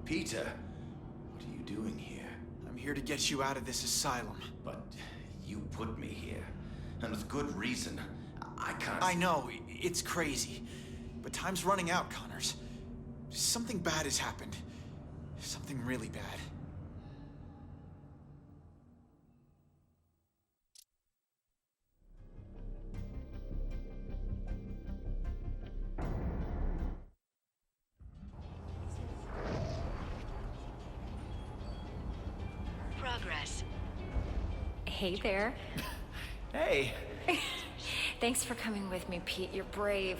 Peter, what are you doing here? I'm here to get you out of this asylum. But you put me here, and with good reason. I can't... I know, it's crazy. But time's running out, Connors. Something bad has happened. Something really bad. Progress. Hey there. Hey. Thanks for coming with me, Pete. You're brave.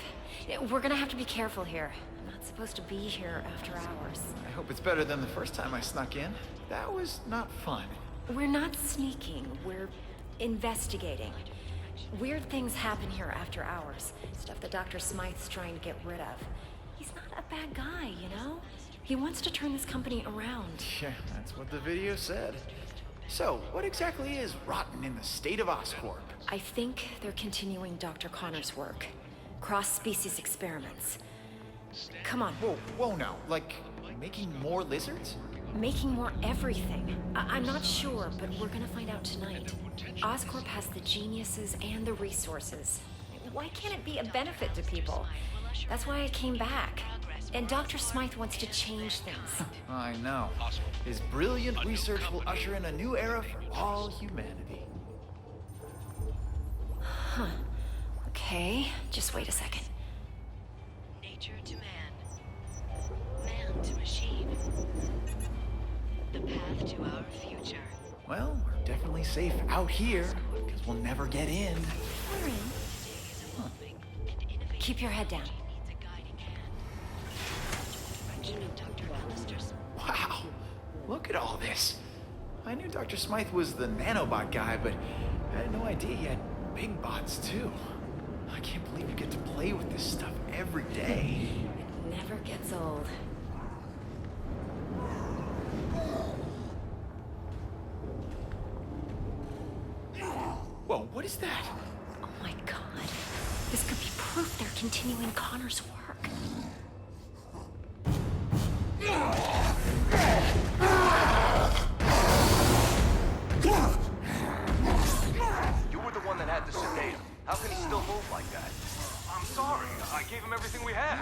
We're gonna have to be careful here. I'm not supposed to be here after hours. I hope it's better than the first time I snuck in. That was not fun. We're not sneaking. We're investigating. Weird things happen here after hours. Stuff that Dr. Smythe's trying to get rid of. He's not a bad guy, you know? He wants to turn this company around. Yeah, that's what the video said. So, what exactly is rotten in the state of Oscorp? I think they're continuing Dr. Connor's work. Cross-species experiments. Come on. Whoa now. Like, making more lizards? Making more everything. I'm not sure, but we're gonna find out tonight. Oscorp has the geniuses and the resources. Why can't it be a benefit to people? That's why I came back. And Dr. Smythe wants to change things. I know. His brilliant research will usher in a new era for all humanity. Huh. Okay, just wait a second. Nature to man. Man to machine. The path to our future. Well, we're definitely safe out here, because we'll never get in. We're in. Huh. Keep your head down. Wow, look at all this. I knew Dr. Smythe was the nanobot guy, but I had no idea he had big bots too. I can't believe you get to play with this stuff every day. It never gets old. Whoa, what is that? Oh my god. This could be proof they're continuing Connor's work. You were the one that had to sedate him. How can he still move like that? I'm sorry. I gave him everything we had.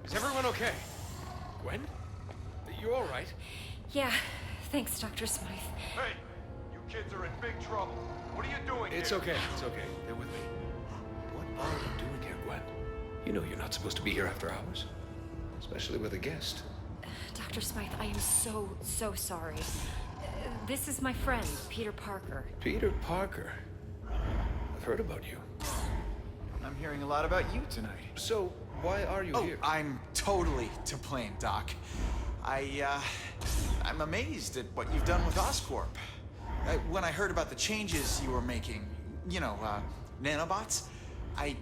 Is everyone okay? Gwen? You all right? Yeah, thanks, Dr. Smythe. Hey, you kids are in big trouble. What are you doing It's here? okay. It's okay. They're with me. What are you doing here, Gwen? You know you're not supposed to be here after hours. Especially with a guest. Dr. Smythe, I am so sorry. This is my friend, Peter Parker. Peter Parker? I've heard about you. I'm hearing a lot about you tonight. So, why are you here? I'm totally to blame, Doc. I'm amazed at what you've done with Oscorp. When I heard about the changes you were making, you know, nanobots, I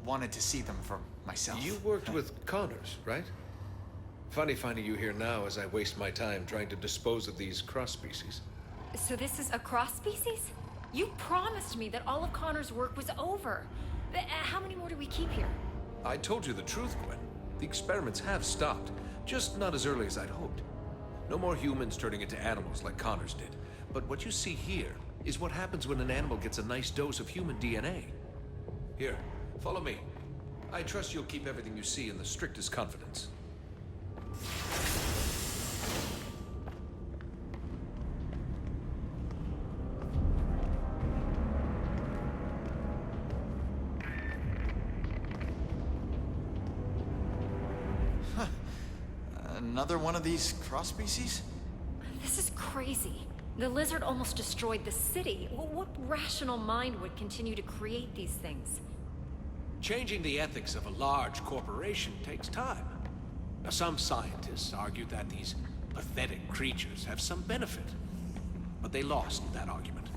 wanted to see them for myself. You worked with Connors, right? Funny finding you here now as I waste my time trying to dispose of these cross-species. So this is a cross-species? You promised me that all of Connor's work was over. How many more do we keep here? I told you the truth, Gwen. The experiments have stopped, just not as early as I'd hoped. No more humans turning into animals like Connors did. But what you see here is what happens when an animal gets a nice dose of human DNA. Here, follow me. I trust you'll keep everything you see in the strictest confidence. Another one of these cross-species? This is crazy. The lizard almost destroyed the city. What rational mind would continue to create these things? Changing the ethics of a large corporation takes time. Now, some scientists argue that these pathetic creatures have some benefit, but they lost that argument.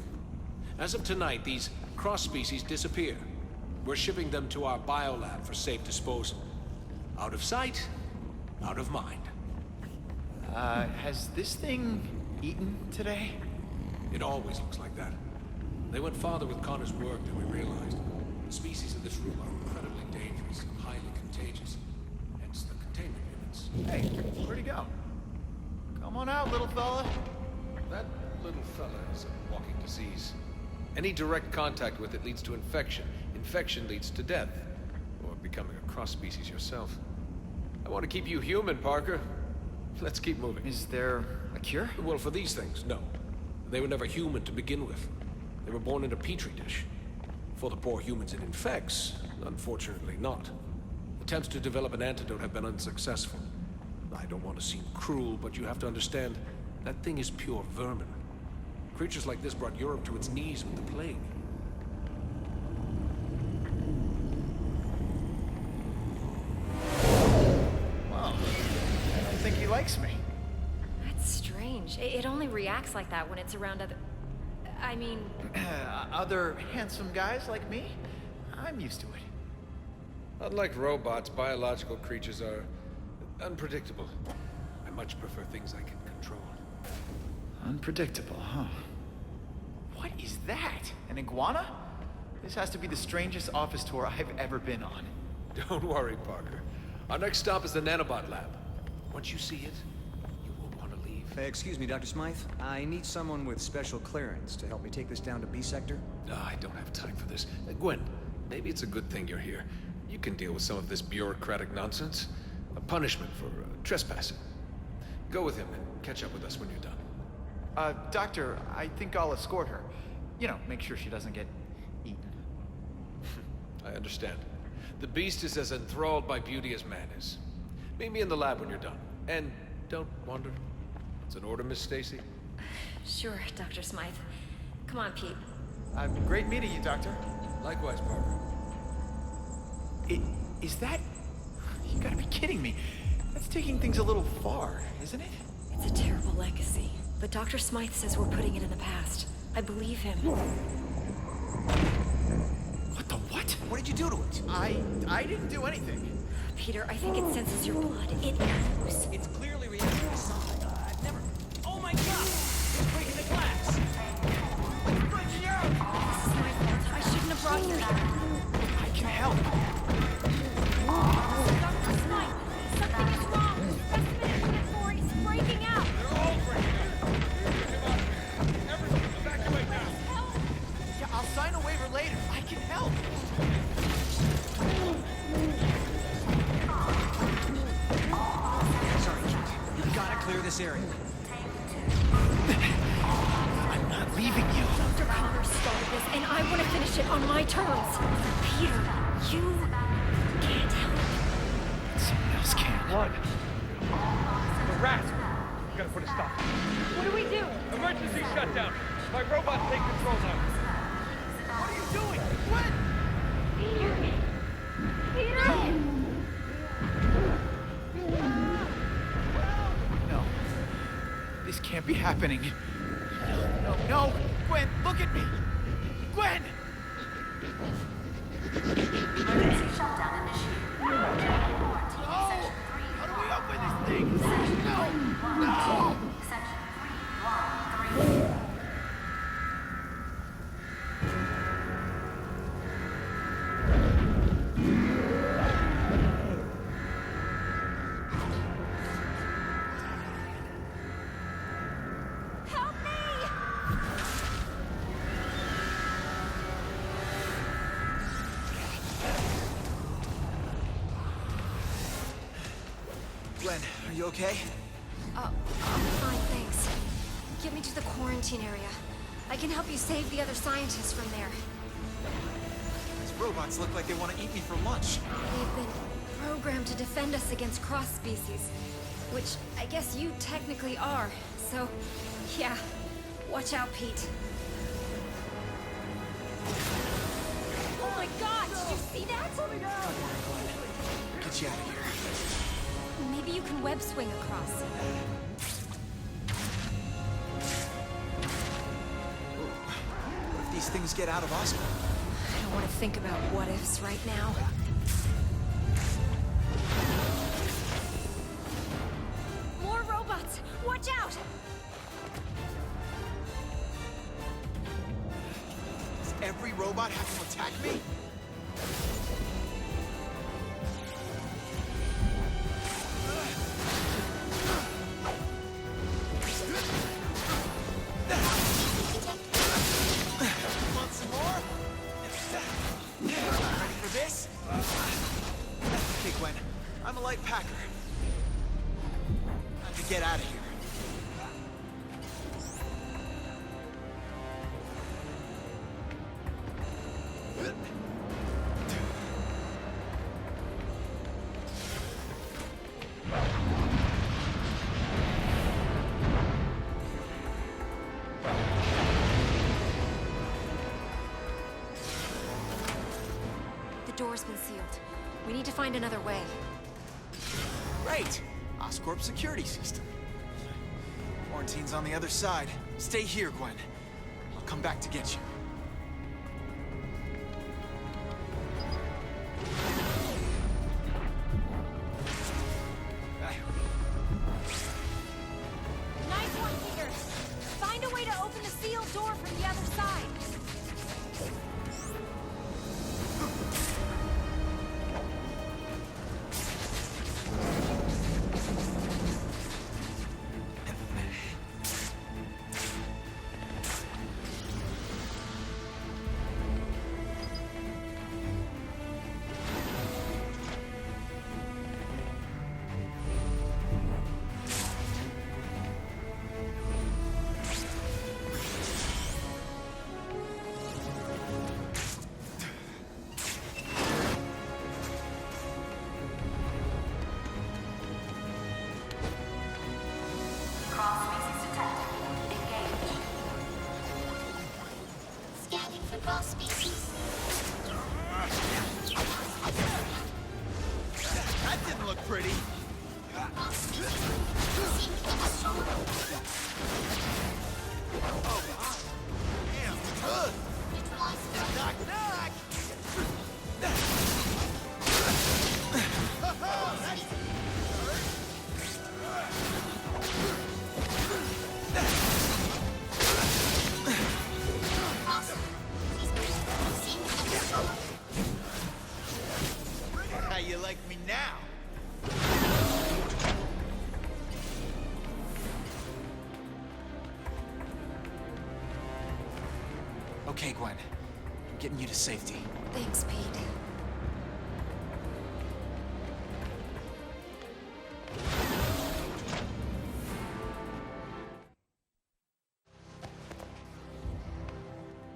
As of tonight, these cross-species disappear. We're shipping them to our biolab for safe disposal. Out of sight, out of mind. Has this thing eaten today? It always looks like that. They went farther with Connor's work than we realized. The species in this room are incredibly dangerous and highly contagious. Hence the containment units. Hey, where'd he go? Come on out, little fella. That little fella is a walking disease. Any direct contact with it leads to infection. Infection leads to death. Or becoming a cross-species yourself. I want to keep you human, Parker. Let's keep moving. Is there a cure? Well, for these things, no. They were never human to begin with. They were born in a petri dish. For the poor humans it infects, unfortunately not. Attempts to develop an antidote have been unsuccessful. I don't want to seem cruel, but you have to understand, that thing is pure vermin. Creatures like this brought Europe to its knees with the plague. Wow. I don't think he likes me. That's strange. It only reacts like that when it's around other... I mean... Other handsome guys like me? I'm used to it. Unlike robots, biological creatures are unpredictable. I much prefer things I can control. Unpredictable, huh? What is that? An iguana? This has to be the strangest office tour I've ever been on. Don't worry, Parker. Our next stop is the nanobot lab. Once you see it, you won't want to leave. Excuse me, Dr. Smythe. I need someone with special clearance to help me take this down to B sector. I don't have time for this. Gwen, maybe it's a good thing you're here. You can deal with some of this bureaucratic nonsense. A punishment for trespassing. Go with him and catch up with us when you're done. Doctor, I think I'll escort her. You know, make sure she doesn't get eaten. I understand. The beast is as enthralled by beauty as man is. Meet me in the lab when you're done. And don't wander. It's an order, Miss Stacy. Sure, Dr. Smythe. Come on, Pete. Great meeting you, Doctor. Likewise, Parker. Is that... You gotta be kidding me. That's taking things a little far, isn't it? It's a terrible legacy, but Dr. Smythe says we're putting it in the past. I believe him. What the what? What did you do to it? I didn't do anything. Peter, I think it senses your blood. It knows. It's clearly reacting to something. I've never... Oh my god! It's breaking the glass! It's breaking out! This is my fault. I shouldn't have brought you here. I can help. Dr. Smythe, something is wrong. Specimen for it's breaking out. They're all breaking out. Everyone, evacuate now. Help! Yeah, I'll sign a waiver later. I can help. Sorry, kid. You gotta clear this area. I'm not leaving you. Dr. Connor started this, and I want to finish it on my terms. Peter, you can't help. Someone else can. What? The rat. We gotta put a stop. What do we do? Emergency shutdown. My robots take control now. What are you doing? What? Peter! Peter! No. This can't be happening. No. Gwen, look at me. Gwen! Emergency shutdown initiated. No! How do we open this thing? No! Section 313. Help me! Gwen, are you okay? I'm fine, thanks. Get me to the quarantine area. I can help you save the other scientists from there. These robots look like they want to eat me for lunch. They've been programmed to defend us against cross-species, which I guess you technically are. So, yeah, watch out, Pete. Oh my god, did you see that? Don't worry, Gwen. Get you out of here. Maybe you can web swing across. What if these things get out of Oscorp? I don't want to think about what-ifs right now. More robots! Watch out! Does every robot have to attack me? I'm a light packer. Time to get out of here. The door's been sealed. We need to find another way. Great! Oscorp security system. Quarantine's on the other side. Stay here, Gwen. I'll come back to get you. Nice one, Peter! Find a way to open the sealed door from the other side! Cross-species detected. Engage. Scanning for cross species. That didn't look pretty. Damn. Ugh. Knock, knock. How you like me now? Okay, Gwen. I'm getting you to safety. Thanks, Pete.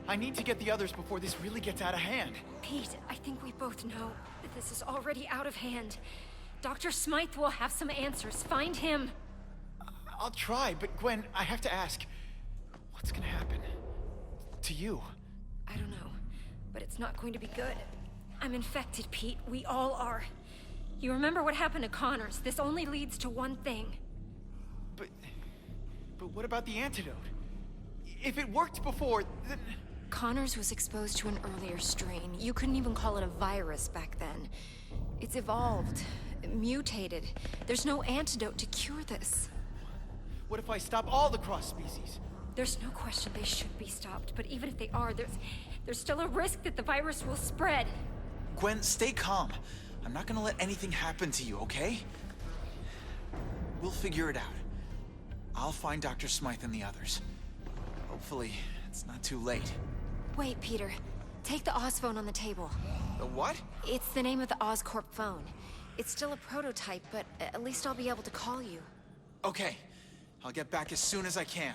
I need to get the others before this really gets out of hand. Pete, I think we both know that this is already out of hand. Dr. Smythe will have some answers. Find him. I'll try, but Gwen, I have to ask, what's gonna happen to you? I don't know, but it's not going to be good. I'm infected, Pete. We all are. You remember what happened to Connors? This only leads to one thing. But what about the antidote? If it worked before, then... Connors was exposed to an earlier strain. You couldn't even call it a virus back then. It's evolved, mutated. There's no antidote to cure this. What if I stop all the cross-species? There's no question they should be stopped, but even if they are, there's still a risk that the virus will spread. Gwen, stay calm. I'm not gonna let anything happen to you, okay? We'll figure it out. I'll find Dr. Smythe and the others. Hopefully, it's not too late. Wait, Peter. Take the Oz phone on the table. The what? It's the name of the Oscorp phone. It's still a prototype, but at least I'll be able to call you. Okay. I'll get back as soon as I can.